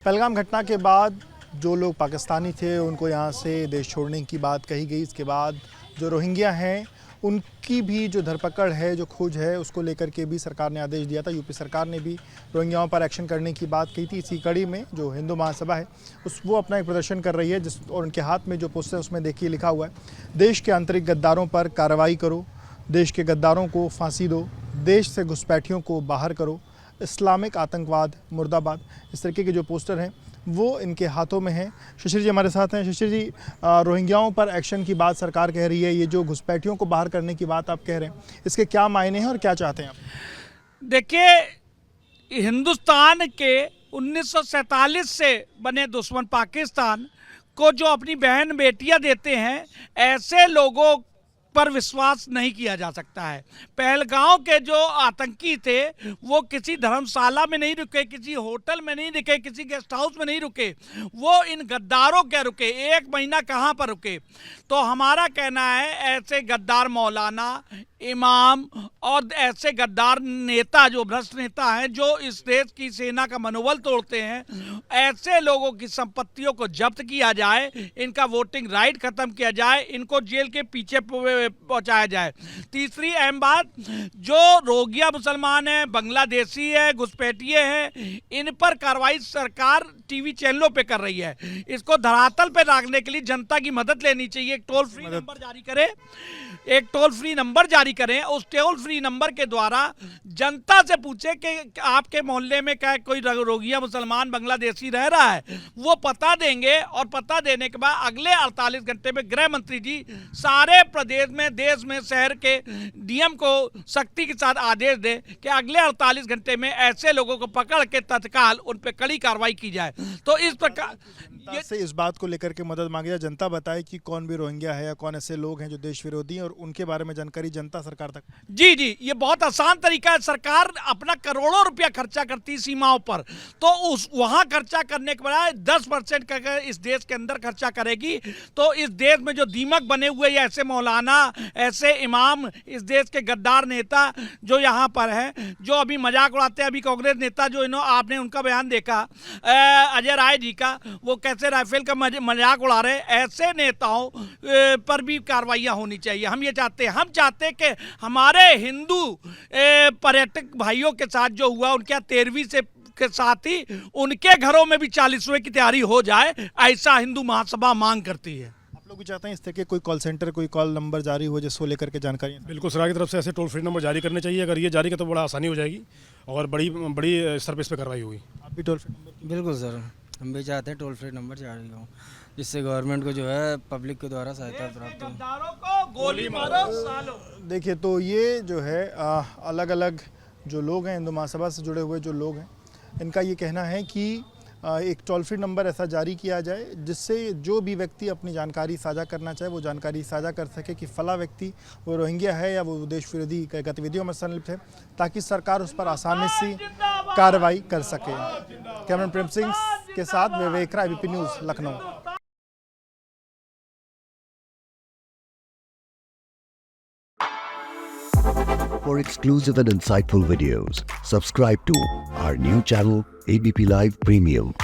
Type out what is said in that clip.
पहलगाम घटना के बाद जो लोग पाकिस्तानी थे उनको यहाँ से देश छोड़ने की बात कही गई। इसके बाद जो रोहिंग्या हैं उनकी भी जो धरपकड़ है, जो खोज है, उसको लेकर के भी सरकार ने आदेश दिया था। यूपी सरकार ने भी रोहिंग्याओं पर एक्शन करने की बात कही थी। इसी कड़ी में जो हिंदू महासभा है वो अपना एक प्रदर्शन कर रही है, और उनके हाथ में जो पोस्टर है उसमें देखिए लिखा हुआ है, देश के आंतरिक गद्दारों पर कार्रवाई करो, देश के गद्दारों को फांसी दो, देश से घुसपैठियों को बाहर करो, इस्लामिक आतंकवाद मुर्दाबाद। इस तरीके के जो पोस्टर हैं वो इनके हाथों में हैं। शिशिर जी हमारे साथ हैं। शिशिर जी, रोहिंग्याओं पर एक्शन की बात सरकार कह रही है, ये जो घुसपैठियों को बाहर करने की बात आप कह रहे हैं, इसके क्या मायने हैं और क्या चाहते हैं आप? देखिए, हिंदुस्तान के 1947 से बने दुश्मन पाकिस्तान को जो अपनी बहन बेटियां देते हैं, ऐसे लोगों पर विश्वास नहीं किया जा सकता है। पहलगांव के जो आतंकी थे वो किसी धर्मशाला में नहीं रुके, किसी होटल में नहीं रुके, किसी गेस्ट हाउस में नहीं रुके, वो इन गद्दारों के रुके। एक महीना कहाँ पर रुके? तो हमारा कहना है, ऐसे गद्दार मौलाना, इमाम और ऐसे गद्दार नेता, जो भ्रष्ट नेता हैं, जो इस देश की सेना का मनोबल तोड़ते हैं, ऐसे लोगों की संपत्तियों को जब्त किया जाए, इनका वोटिंग राइट खत्म किया जाए, इनको जेल के पीछे पहुंचाया जाए। तीसरी अहम बात, जो रोहिंग्या मुसलमान है, बांग्लादेशी है, घुसपैठिए हैं, इन पर कार्रवाई सरकार टीवी चैनलों पे कर रही है। इसको धरातल पे रखने के लिए जनता की मदद लेनी चाहिए। एक टोल फ्री नंबर जारी करें, एक टोल फ्री नंबर जारी करें। उस टोल फ्री नंबर के द्वारा जनता से पूछे कि आपके मोहल्ले में क्या कोई रोहिंग्या मुसलमान बांग्लादेशी रह रहा है, वो पता देंगे। और पता देने के बाद अगले 48 घंटे में गृह मंत्री जी सारे प्रदेश में, देश में, शहर के डीएम को सख्ती के साथ आदेश दें कि अगले 48 घंटे में ऐसे लोगों को पकड़ के तत्काल उन पर कड़ी कार्रवाई की जाए। तो इस प्रकार से इस बात को लेकर के मदद मांगी जाए, जनता बताए कि कौन भी रोहिंग्या है या कौन ऐसे लोग हैं जो देश विरोधी हैं, और उनके बारे में जानकारी जनता सरकार तक। जी, ये बहुत आसान तरीका है। सरकार अपना करोड़ों रुपया खर्चा करती है सीमाओं पर, तो उस वहां खर्चा करने के बजाय 10% का इस देश के अंदर खर्चा करेगी, तो इस देश में जो दीमक बने हुए ऐसे मौलाना, ऐसे इमाम, इस देश के गद्दार नेता जो यहाँ पर हैं, जो अभी मजाक उड़ाते हैं। अभी कांग्रेस नेता जो आपने उनका बयान देखा, अजय राय जी का, वो कैसे राइफल का मजाक उड़ा रहे, ऐसे नेताओं पर भी कार्रवाइयाँ होनी चाहिए। हम ये चाहते हैं, हम चाहते हैं कि हमारे हिंदू पर्यटक भाइयों के साथ जो हुआ, उनके 13वीं से के साथ ही उनके घरों में भी 40वें की तैयारी हो जाए, ऐसा हिंदू महासभा मांग करती है। आप लोग भी चाहते हैं इस तरह के कोई कॉल सेंटर, कोई कॉल नंबर जारी हो जिसको लेकर के जानकारी? बिल्कुल, सरकार की तरफ से ऐसे टोल फ्री नंबर जारी करने चाहिए। अगर ये जारी कर तो बड़ा आसानी हो जाएगी और बड़ी स्तर पर इस पर कार्रवाई होगी। आप भी टोल फ्री नंबर? बिल्कुल सर, हम भी चाहते हैं टोल फ्री नंबर जारी हो, जिससे गवर्नमेंट को जो है पब्लिक के द्वारा सहायता प्राप्त हो। गद्दारों को गोली मारो सालो। देखिए, तो ये जो है अलग अलग जो लोग हैं, हिंदू महासभा से जुड़े हुए जो लोग हैं, इनका ये कहना है कि एक टोल फ्री नंबर ऐसा जारी किया जाए जिससे जो भी व्यक्ति अपनी जानकारी साझा करना चाहे वो जानकारी साझा कर सके कि फला व्यक्ति वो रोहिंग्या है या वो देश विरोधी गतिविधियों में संलिप्त है, ताकि सरकार उस पर आसानी से कार्रवाई कर सके। कैमरामैन प्रेम सिंह के साथ Vivek Rai, ABP news, Lucknow. For exclusive and insightful videos, subscribe to our new channel, ABP Live Premium.